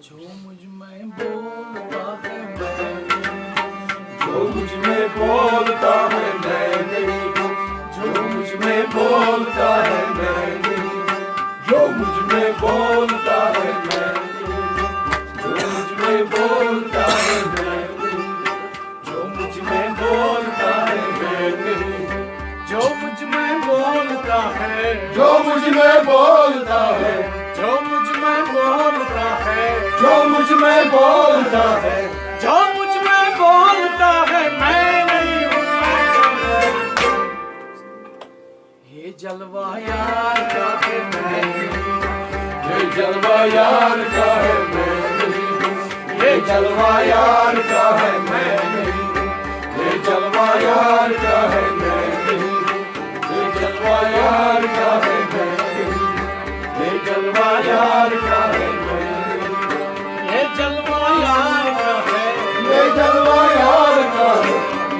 जो मुझ में बोलता है मैं, जो मुझ में बोलता है मैं नहीं हूँ, जो मुझ में बोलता है मैं नहीं हूँ, जो मुझ में बोलता है मैं नहीं हूँ, जो मुझ में बोलता है मैं नहीं हूँ, जो मुझ में बोलता है मैं नहीं हूँ, जो मुझ में बोलता है, जो मुझ में बोलता है, जो मुझ में बोलता है, जो मुझ में बोलता है, जो मुझ में बोलता है मैं नहीं हूँ। ये जलवा यार का है मैं नहीं हूँ, ये जलवा यार का है मैं नहीं हूँ, ये जलवा यार का है मैं नहीं हूँ, ये जलवा यार का है मैं नहीं हूँ, ये जलवा यार का है मैं नहीं हूँ, ये जलवा यार का है मैं नहीं हूँ, ये जलवा यार का है, ये जलवा यार का है,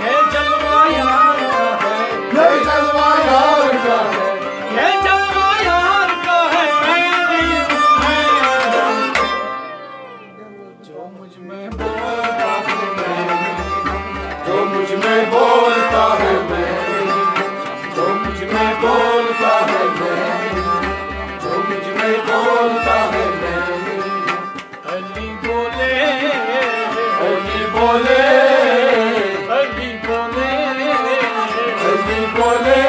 ये जलवा यार का है, ये जलवा यार का है, ये जलवा यार का है मैं नहीं हूँ। जो मुझ में बोलता है मैं नहीं हूँ, जो मुझ में बोलता है मैं नहीं हूँ, जो मुझ में बोलता है मैं नहीं हूँ, जो मुझ में बोलता है मैं नहीं हूँ। अली बोले, अली बोले, अली बोले, अली बोले,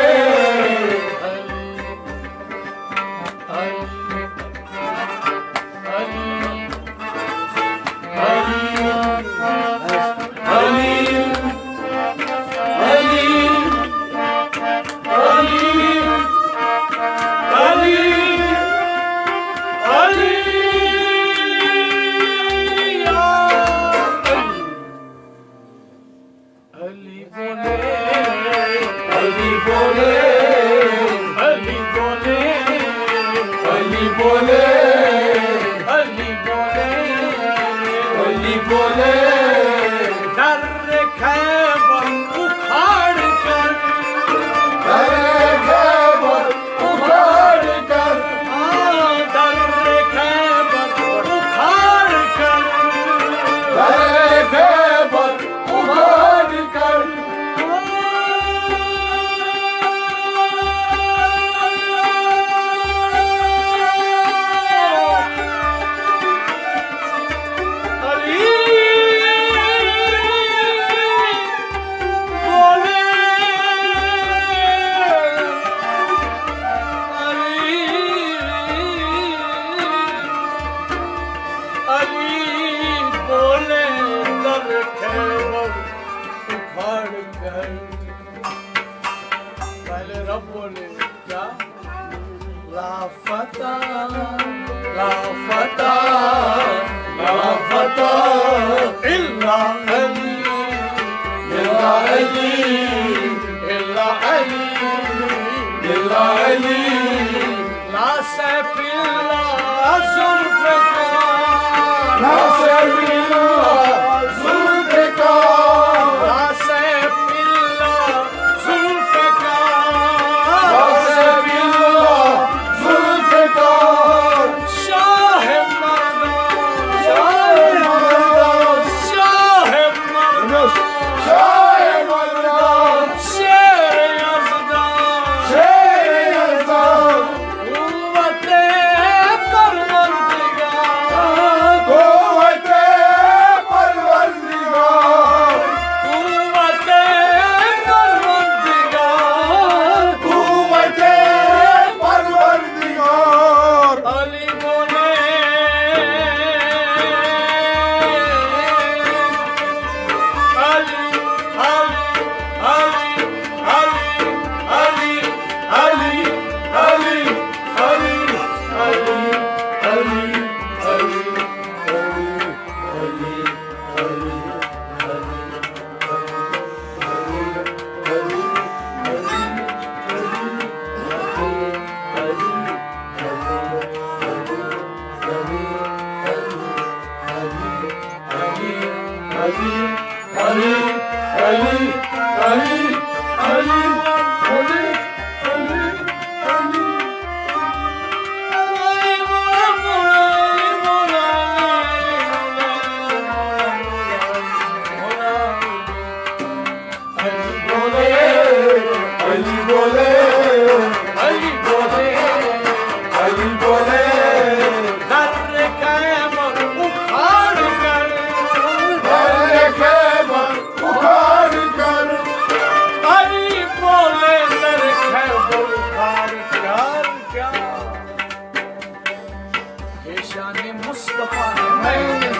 मुस्तफा है मैं नहीं,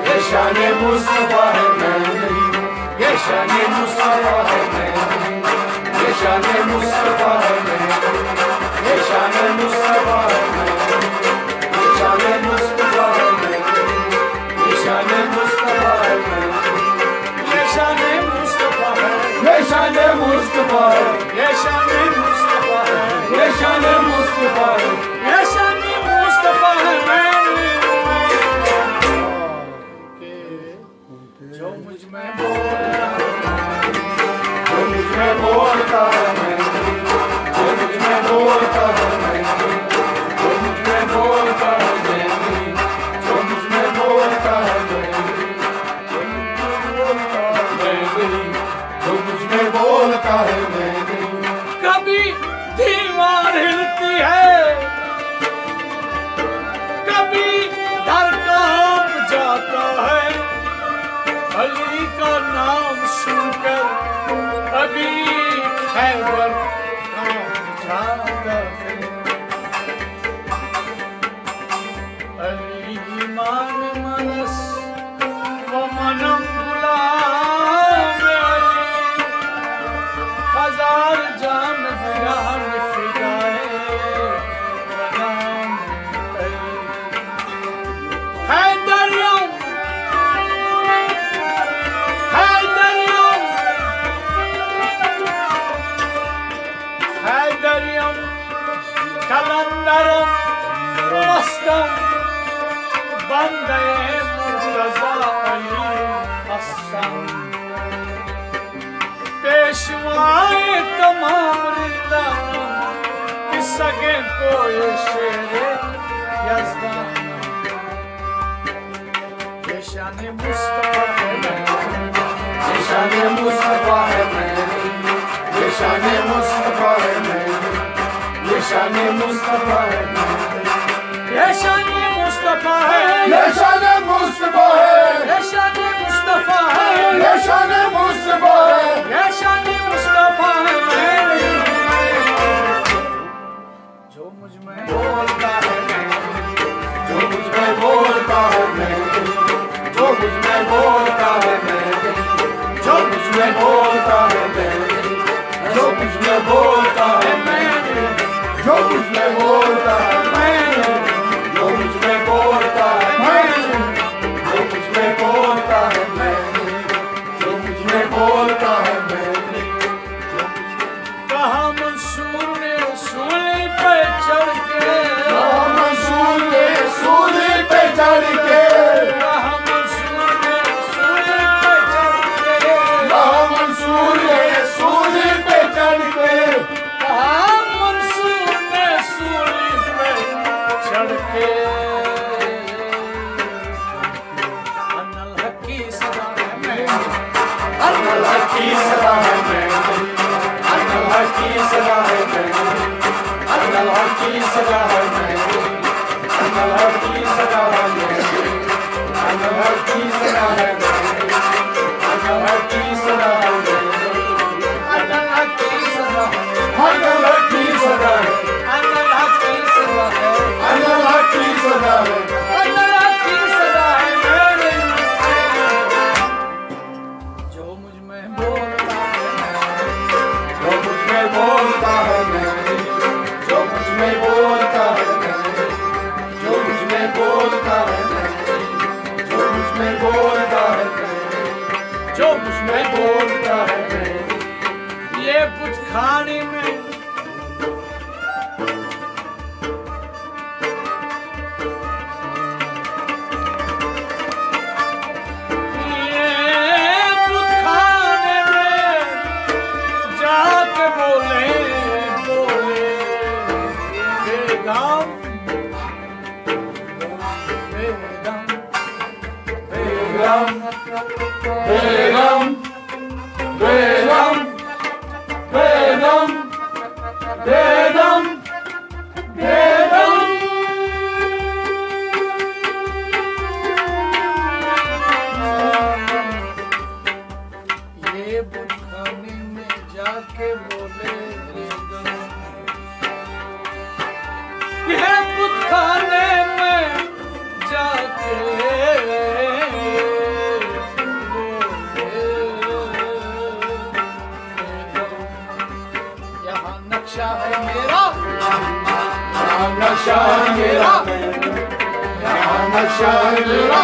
ये शान मुस्तफा है मैं नहीं, ये शान मुस्तफा है मैं नहीं, ये शान मुस्तफा है मैं नहीं, ये शान मुस्तफा है मैं नहीं, ये शान मुस्तफा है मैं नहीं, ये शान मुस्तफा है मैं नहीं, ये शान मुस्तफा है, ये शान मुस्तफा है, ये शान मुस्तफा है, ये शान मुस्तफा है, ये शान मुस्तफा है मैं नहीं, जो मुझ में बोलता है, जो मुझ में बोलता है मैं नहीं, जो मुझ में बोलता है मैं नहीं, जो मुझ में बोलता है मैं नहीं, जो मुझ में बोलता है मैं नहीं, जो मुझ में बोलता है मैं नहीं। कभी दीवार हिलती है, कभी डर कांप जाता है, अली का नाम सुनकर कभी खैबर कांप जाता है। अली मान मनस व मनम गुलाम अली, हजार जान दिया फिदाए बनाम अली। हैदरियम हैदरियम हैदरियम कलंदरम मस्तम बंदे मुर्तजा अली हसन, पेशवाए तमाम रिंदानों कि सगे कोई शेरे यज़दान। ये शान मुस्तफा है मैं नहीं, ये शान मुस्तफा है मैं नहीं, ये शान मुस्तफा है मैं नहीं, ये शान मुस्तफा है मैं नहीं, ये शान मुस्तफा है, ये शान मुस्तफा है, ये शान मुस्तफा है, ये शान मुस्तफा है, ये शान मुस्तफा है मैं नहीं, जो मुझ में बोलता है मैं नहीं, जो मुझ में बोलता है मैं नहीं, जो मुझ में बोलता है मैं नहीं, जो मुझ में बोलता है मैं नहीं, जो मुझ में बोलता है मैं नहीं, जो मुझ में बोलता है मैं नहीं, जो मुझ में बोलता है मैं नहीं, जो मुझ में बोलता है मैं नहीं, जो मुझ में बोलता है मैं नहीं। कहा मंसूर ने सूली पे चढ़ के, मंसूर ने सूली पे चढ़ के, कहा मंसूर ने सूली पे चढ़ के, मंसूर ने सूली पे चढ़ के, कहा मंसूर ने सूली पे चढ़ के। अनल हकी सदा है मैं, अनल हकी सदा है मैं नहीं, अनल हकी सदा है मैं नहीं, अनल हकी सदा है मैं नहीं, अनल हकी सदा है मैं नहीं, अनल हकी सदा है मैं नहीं, अनल हकी सदा है मैं नहीं, अनल हकी सदा है, अनल हकी सदा है, अनल हकी सदा है, अनल हकी सदा है, अनल हकी सदा है मेरे, जो मुझ में बोलता है जो मुझ में बोलता है मैं नहीं, जो मुझ में बोलता है मैं नहीं, जो मुझ में बोलता है मैं नहीं, जो मुझ में बोलता है मैं नहीं, जो मुझ में बोलता है मैं नहीं। ये बुत खाने में ये बुत खाने में जाके बोले बोले बेगम बेगम बेगम बेगम बेगम बेगम बेगम बेगम ये बुखाने में जाके बोले बेगम, ये बुखाने में नक्शा है मेरा,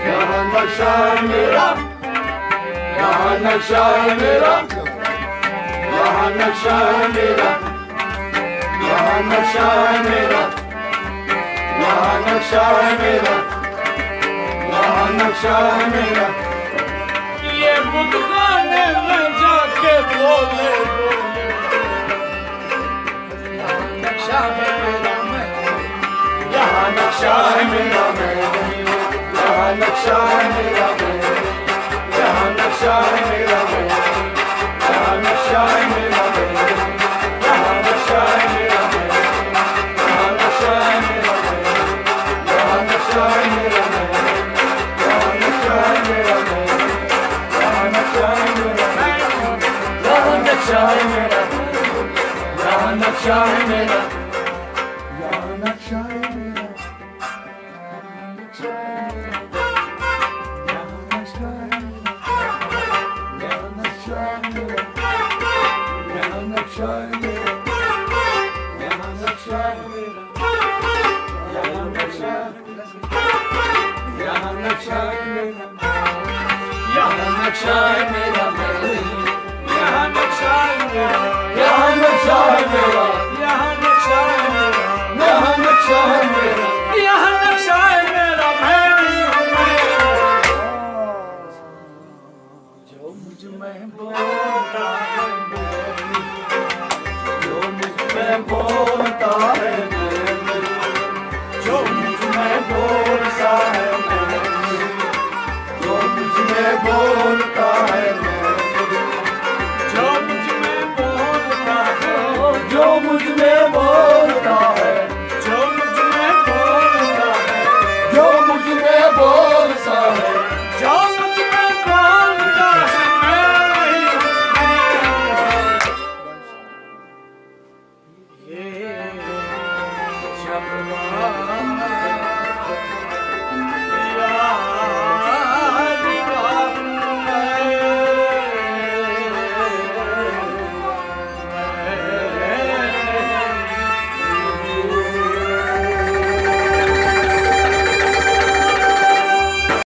यहाँ नक्शा है मेरा, यहाँ नक्शा है मेरा, यहाँ नक्शा है मेरा, यहाँ नक्शा है मेरा, यहाँ नक्शा है मेरा, यहाँ नक्शा है मेरा। ये बुतखाने में जाके बोले बोले नक्शा है मेरा मैं, यहाँ नक्शा है मेरा मैं, यहाँ नक्शा है मेरा मैं, यहाँ नक्शा है मेरा मैं, यहाँ नक्शा है मेरा मैं, यहाँ नक्शा है मेरा मैं, यहाँ नक्शा है मेरा मैं, यहाँ नक्शा है मेरा मैं, यहाँ नक्शा है मेरा मैं, यहाँ नक्शा है मेरा मैं, यहाँ नक्शा है मेरा, यहाँ नक्शा है मेरा, यहाँ नक्शा है मेरा, यहाँ नक्शा है